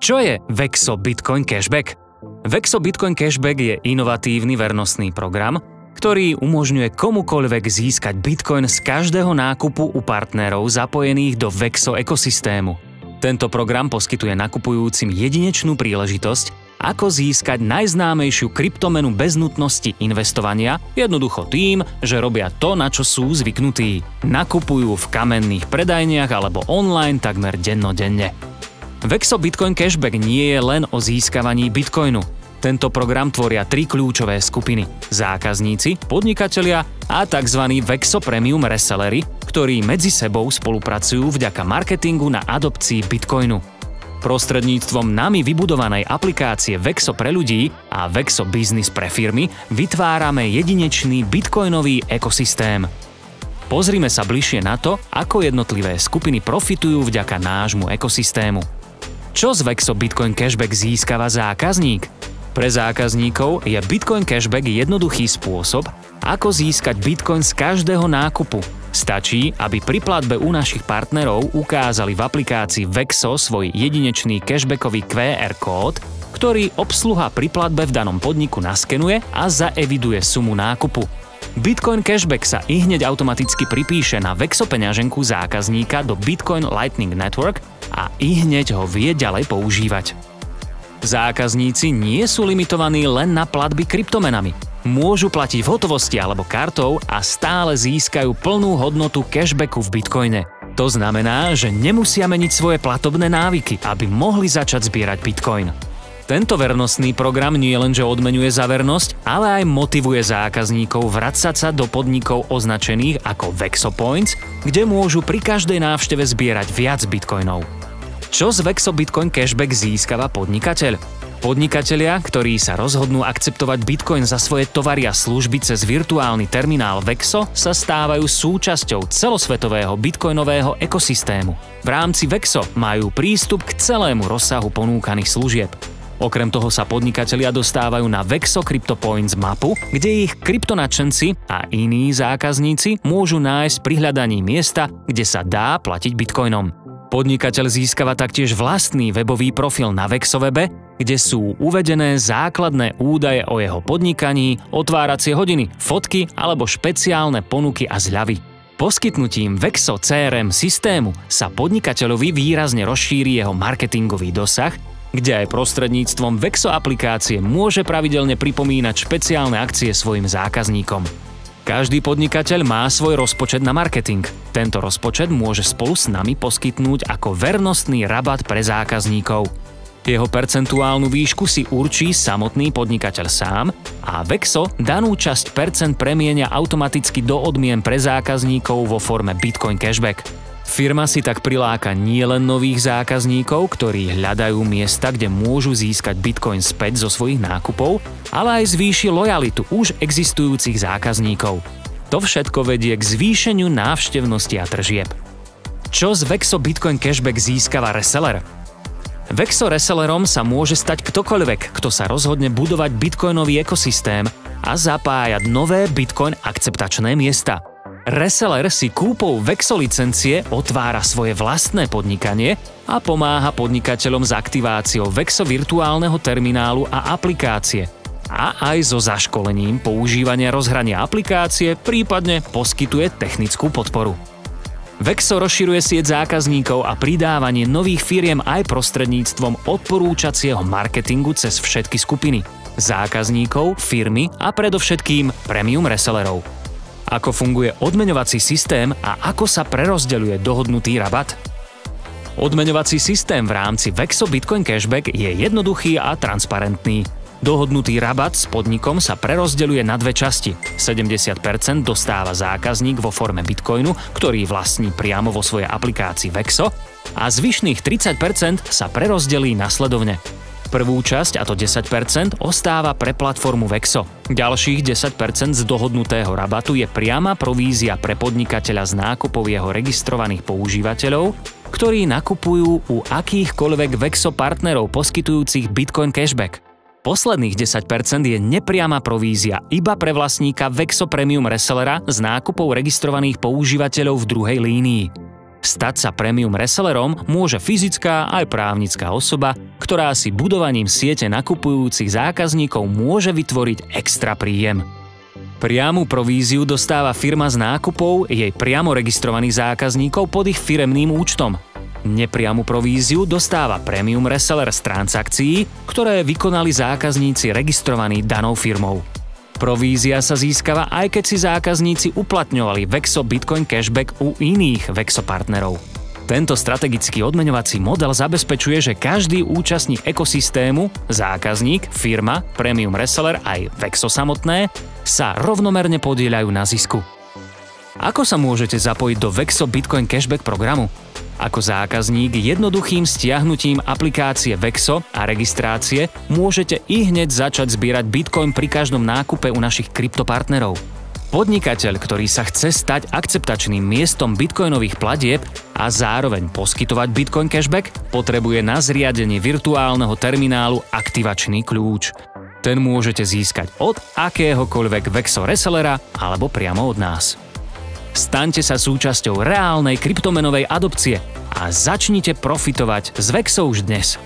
Čo je Vexo Bitcoin Cashback? Vexo Bitcoin Cashback je inovatívny vernostný program, ktorý umožňuje komukoľvek získať Bitcoin z každého nákupu u partnerov zapojených do Vexo ekosystému. Tento program poskytuje nakupujúcim jedinečnú príležitosť, ako získať najznámejšiu kryptomenu bez nutnosti investovania, jednoducho tým, že robia to, na čo sú zvyknutí. Nakupujú v kamenných predajniach alebo online takmer dennodenne. Vexo Bitcoin Cashback nie je len o získavaní bitcoinu. Tento program tvoria tri kľúčové skupiny: zákazníci, podnikatelia a tzv. Vexo Premium resellery, ktorí medzi sebou spolupracujú vďaka marketingu na adopcii bitcoinu. Prostredníctvom nami vybudovanej aplikácie Vexo pre ľudí a Vexo Business pre firmy vytvárame jedinečný bitcoinový ekosystém. Pozrime sa bližšie na to, ako jednotlivé skupiny profitujú vďaka nášmu ekosystému. Čo z Vexo Bitcoin Cashback získava zákazník? Pre zákazníkov je Bitcoin Cashback jednoduchý spôsob, ako získať Bitcoin z každého nákupu. Stačí, aby pri platbe u našich partnerov ukázali v aplikácii Vexo svoj jedinečný cashbackový QR kód, ktorý obsluha pri platbe v danom podniku naskenuje a zaeviduje sumu nákupu. Bitcoin Cashback sa ihneď automaticky pripíše na Vexo peňaženku zákazníka do Bitcoin Lightning Network a ihneď ho vie ďalej používať. Zákazníci nie sú limitovaní len na platby kryptomenami. Môžu platiť v hotovosti alebo kartou a stále získajú plnú hodnotu cashbacku v bitcoine. To znamená, že nemusia meniť svoje platobné návyky, aby mohli začať zbierať bitcoin. Tento vernostný program nie lenže odmeňuje za vernosť, ale aj motivuje zákazníkov vracať sa do podnikov označených ako Vexo Points, kde môžu pri každej návšteve zbierať viac bitcoinov. Čo z Vexo Bitcoin Cashback získava podnikateľ? Podnikatelia, ktorí sa rozhodnú akceptovať bitcoin za svoje tovary a služby cez virtuálny terminál Vexo, sa stávajú súčasťou celosvetového bitcoinového ekosystému. V rámci Vexo majú prístup k celému rozsahu ponúkaných služieb. Okrem toho sa podnikatelia dostávajú na Vexo CryptoPoints mapu, kde ich kryptonadšenci a iní zákazníci môžu nájsť pri hľadaní miesta, kde sa dá platiť bitcoinom. Podnikateľ získava taktiež vlastný webový profil na Vexo webe, kde sú uvedené základné údaje o jeho podnikaní, otváracie hodiny, fotky alebo špeciálne ponuky a zľavy. Poskytnutím Vexo CRM systému sa podnikateľovi výrazne rozšíri jeho marketingový dosah, kde aj prostredníctvom Vexo aplikácie môže pravidelne pripomínať špeciálne akcie svojim zákazníkom. Každý podnikateľ má svoj rozpočet na marketing. Tento rozpočet môže spolu s nami poskytnúť ako vernostný rabat pre zákazníkov. Jeho percentuálnu výšku si určí samotný podnikateľ sám a Vexo danú časť percent premieňa automaticky do odmien pre zákazníkov vo forme Bitcoin Cashback. Firma si tak priláka nielen nových zákazníkov, ktorí hľadajú miesta, kde môžu získať bitcoin späť zo svojich nákupov, ale aj zvýši lojalitu už existujúcich zákazníkov. To všetko vedie k zvýšeniu návštevnosti a tržieb. Čo z Vexo Bitcoin Cashback získava reseller? Vexo resellerom sa môže stať ktokoľvek, kto sa rozhodne budovať bitcoinový ekosystém a zapájať nové bitcoin akceptačné miesta. Reseller si kúpou Vexo licencie otvára svoje vlastné podnikanie a pomáha podnikateľom s aktiváciou Vexo virtuálneho terminálu a aplikácie a aj so zaškolením používania rozhrania aplikácie, prípadne poskytuje technickú podporu. Vexo rozširuje sieť zákazníkov a pridávanie nových firiem aj prostredníctvom odporúčacieho marketingu cez všetky skupiny zákazníkov, firmy a predovšetkým premium resellerov. Ako funguje odmeňovací systém a ako sa prerozdeľuje dohodnutý rabat? Odmeňovací systém v rámci Vexo Bitcoin Cashback je jednoduchý a transparentný. Dohodnutý rabat s podnikom sa prerozdeľuje na dve časti. 70% dostáva zákazník vo forme bitcoinu, ktorý vlastní priamo vo svojej aplikácii Vexo, a zvyšných 30% sa prerozdelí nasledovne. Prvú časť, a to 10%, ostáva pre platformu Vexo. Ďalších 10% z dohodnutého rabatu je priama provízia pre podnikateľa z nákupov jeho registrovaných používateľov, ktorí nakupujú u akýchkoľvek Vexo partnerov poskytujúcich Bitcoin Cashback. Posledných 10% je nepriama provízia iba pre vlastníka Vexo Premium resellera z nákupov registrovaných používateľov v druhej línii. Stať sa premium resellerom môže fyzická aj právnická osoba, ktorá si budovaním siete nakupujúcich zákazníkov môže vytvoriť extra príjem. Priamu províziu dostáva firma z nákupov jej priamo registrovaných zákazníkov pod ich firemným účtom. Nepriamu províziu dostáva premium reseller z transakcií, ktoré vykonali zákazníci registrovaní danou firmou. Provízia sa získava aj keď si zákazníci uplatňovali Vexo Bitcoin Cashback u iných Vexo partnerov. Tento strategický odmeňovací model zabezpečuje, že každý účastník ekosystému, zákazník, firma, premium reseller aj Vexo samotné sa rovnomerne podieľajú na zisku. Ako sa môžete zapojiť do Vexo Bitcoin Cashback programu? Ako zákazník jednoduchým stiahnutím aplikácie Vexo a registrácie môžete ihneď začať zbierať Bitcoin pri každom nákupe u našich kryptopartnerov. Podnikateľ, ktorý sa chce stať akceptačným miestom bitcoinových platieb a zároveň poskytovať Bitcoin Cashback, potrebuje na zriadenie virtuálneho terminálu aktivačný kľúč. Ten môžete získať od akéhokoľvek Vexo resellera alebo priamo od nás. Staňte sa súčasťou reálnej kryptomenovej adopcie a začnite profitovať z Vexo už dnes.